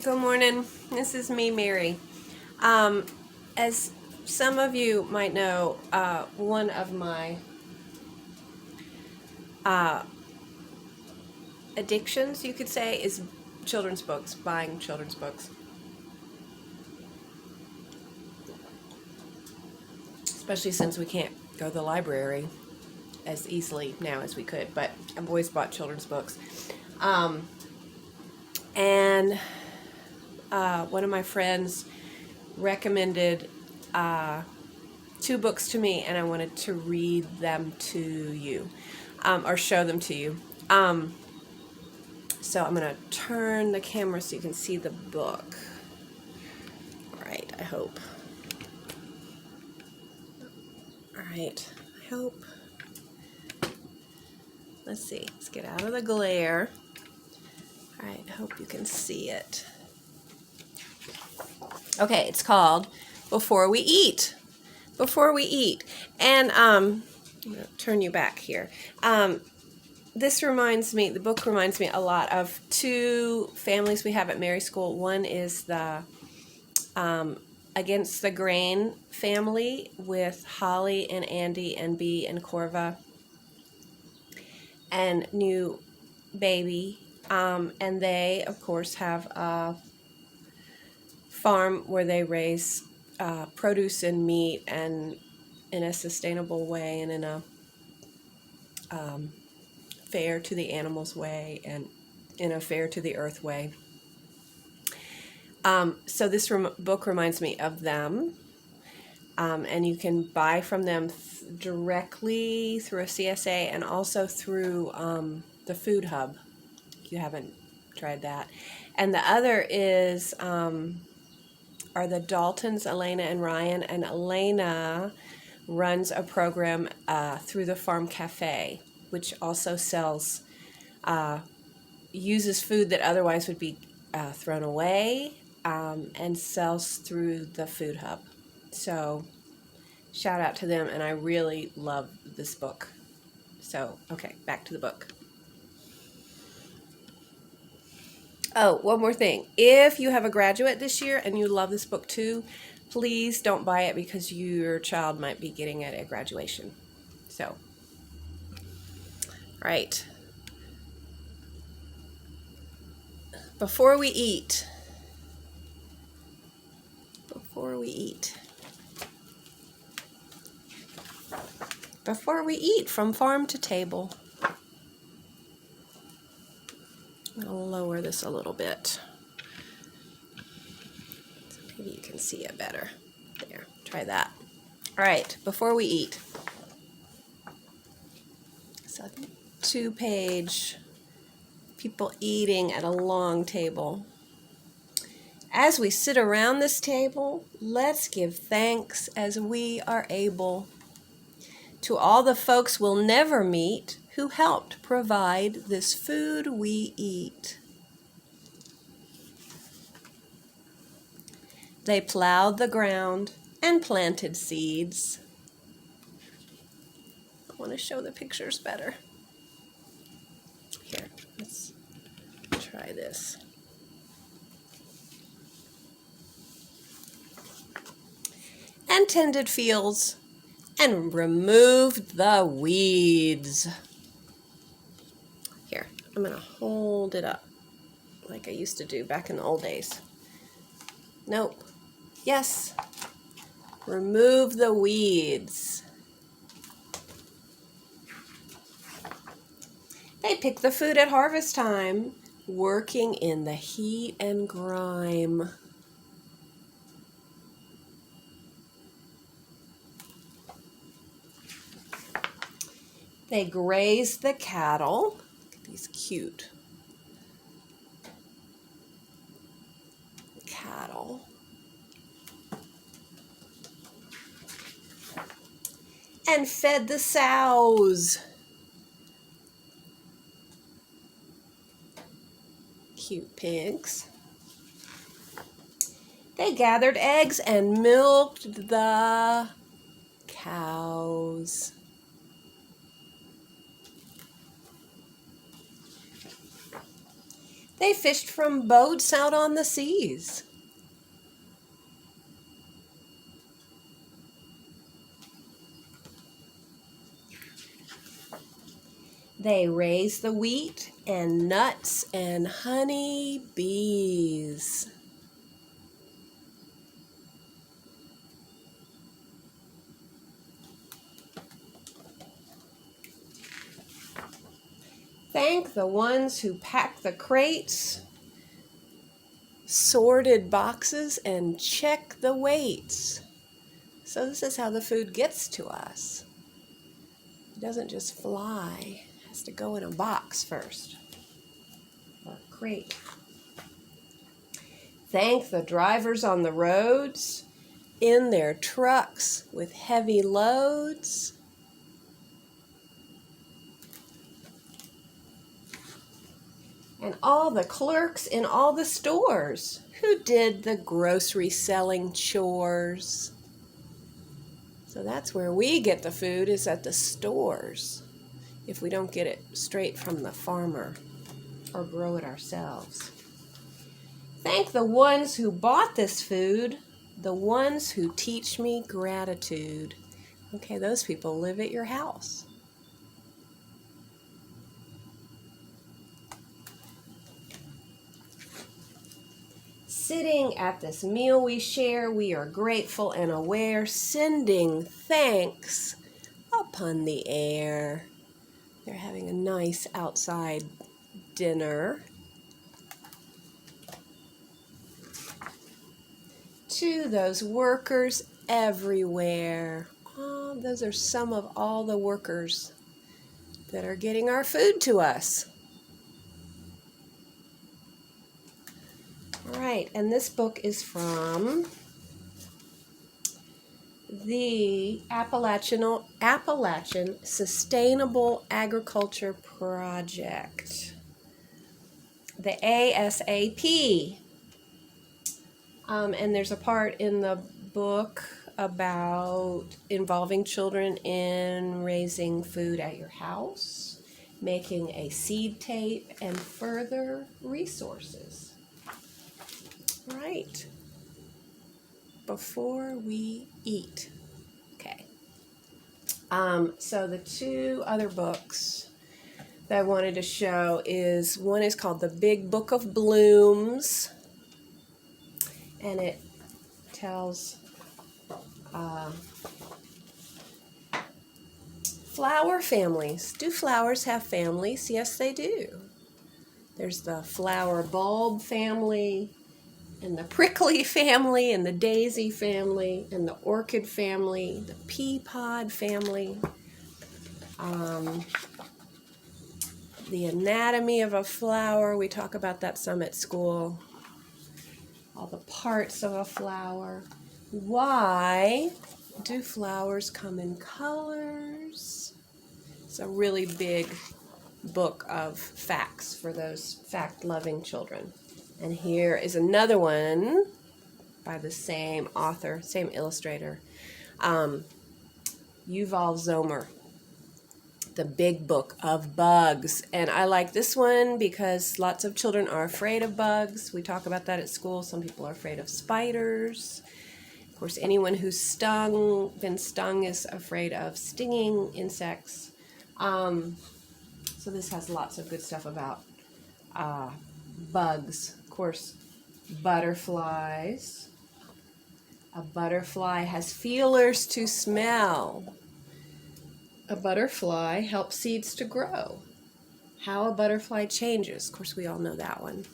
Good morning. This is me, Mary. Um, as some of you might know, one of my uh, addictions, you could say, is children's books, buying children's books. Especially since we can't go to the library as easily now as we could, but I've always bought children's books. Um, and one of my friends recommended two books to me, and I wanted to read them to you, or show them to you. So I'm going to turn the camera so you can see the book. All right, I hope. All right, I hope. Let's see, let's get out of the glare. All right, I hope you can see it. Okay, it's called Before We Eat. Before We Eat. And I'm going to turn you back here. This reminds me, the book reminds me a lot of two families we have at Mary School. One is the Against the Grain family with Holly and Andy and Bee and Corva and new baby. And they, of course, have a farm where they raise produce and meat and in a sustainable way and in a fair to the animals way and in a fair to the earth way. So this book reminds me of them. And you can buy from them directly through a CSA and also through the Food Hub, if you haven't tried that. And the other is are the Daltons, Elena and Ryan. And Elena runs a program through the Farm Cafe, which also sells, uses food that otherwise would be thrown away, and sells through the Food Hub. So shout out to them, and I really love this book. So, okay, back to the book. Oh, one more thing. If you have a graduate this year and you love this book too, please don't buy it because your child might be getting it at graduation. So, right. Before we eat. Before we eat. Before we eat, from farm to table. I'll lower this a little bit so maybe you can see it better. There, try that. All right, before we eat. So 2-page, people eating at a long table. As we sit around this table, let's give thanks as we are able to all the folks we'll never meet who helped provide this food we eat. They plowed the ground and planted seeds. I want to show the pictures better. Here, let's try this. And tended fields and removed the weeds. Here, I'm going to hold it up like I used to do back in the old days. Nope. Yes. Remove the weeds. They pick the food at harvest time, working in the heat and grime. They graze the cattle. Look at these cute cattle. And fed the sows. Cute pigs. They gathered eggs and milked the cows. They fished from boats out on the seas. They raised the wheat and nuts and honey bees. Thank the ones who packed the crates, sorted boxes, and check the weights. So this is how the food gets to us. It doesn't just fly. It has to go in a box first, or a crate. Thank the drivers on the roads, in their trucks with heavy loads. And all the clerks in all the stores who did the grocery selling chores. So that's where we get the food, is at the stores, if we don't get it straight from the farmer or grow it ourselves. Thank the ones who bought this food, the ones who teach me gratitude. Okay, those people live at your house. Sitting at this meal we share, we are grateful and aware, sending thanks upon the air. They're having a nice outside dinner. To those workers everywhere. Oh, those are some of all the workers that are getting our food to us. All right, and this book is from the Appalachian Sustainable Agriculture Project, the ASAP. And there's a part in the book about involving children in raising food at your house, making a seed tape, and further resources. Right. Before we eat. Okay. So the two other books that I wanted to show is, one is called The Big Book of Blooms, and it tells flower families. Do flowers have families? Yes, they do. There's the flower bulb family, and the prickly family, and the daisy family, and the orchid family, the pea pod family. The anatomy of a flower, we talk about that some at school. All the parts of a flower. Why do flowers come in colors? It's a really big book of facts for those fact-loving children. And here is another one by the same author, same illustrator, Yuval Zomer, The Big Book of Bugs. And I like this one because lots of children are afraid of bugs. We talk about that at school. Some people are afraid of spiders. Of course, anyone who's been stung is afraid of stinging insects. So this has lots of good stuff about bugs. Of course, butterflies. A butterfly has feelers to smell. A butterfly helps seeds to grow. How a butterfly changes. Of course, we all know that one.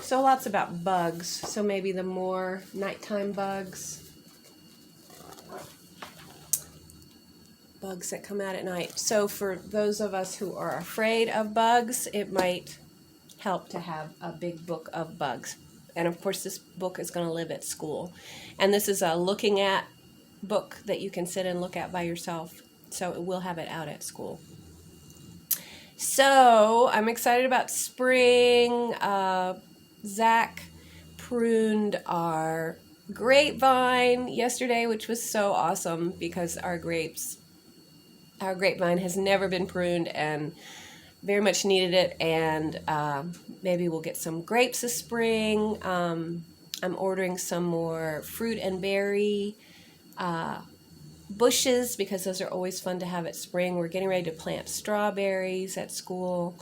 So lots about bugs. So maybe the more nighttime bugs. Bugs that come out at night. So for those of us who are afraid of bugs, it might help to have a big book of bugs. And of course, this book is going to live at school. And this is a looking at book that you can sit and look at by yourself. So we'll have it out at school. So I'm excited about spring. Zach pruned our grapevine yesterday, which was so awesome because our grapevine has never been pruned, and very much needed it, and maybe we'll get some grapes this spring. I'm ordering some more fruit and berry bushes because those are always fun to have at spring. We're getting ready to plant strawberries at school.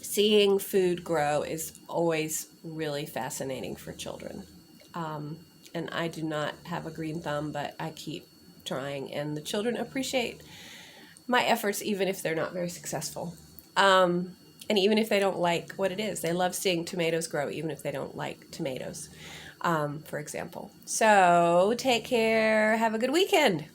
Seeing food grow is always really fascinating for children. And I do not have a green thumb, but I keep trying, and the children appreciate my efforts even if they're not very successful. And even if they don't like what it is, they love seeing tomatoes grow, even if they don't like tomatoes, for example. So take care. Have a good weekend.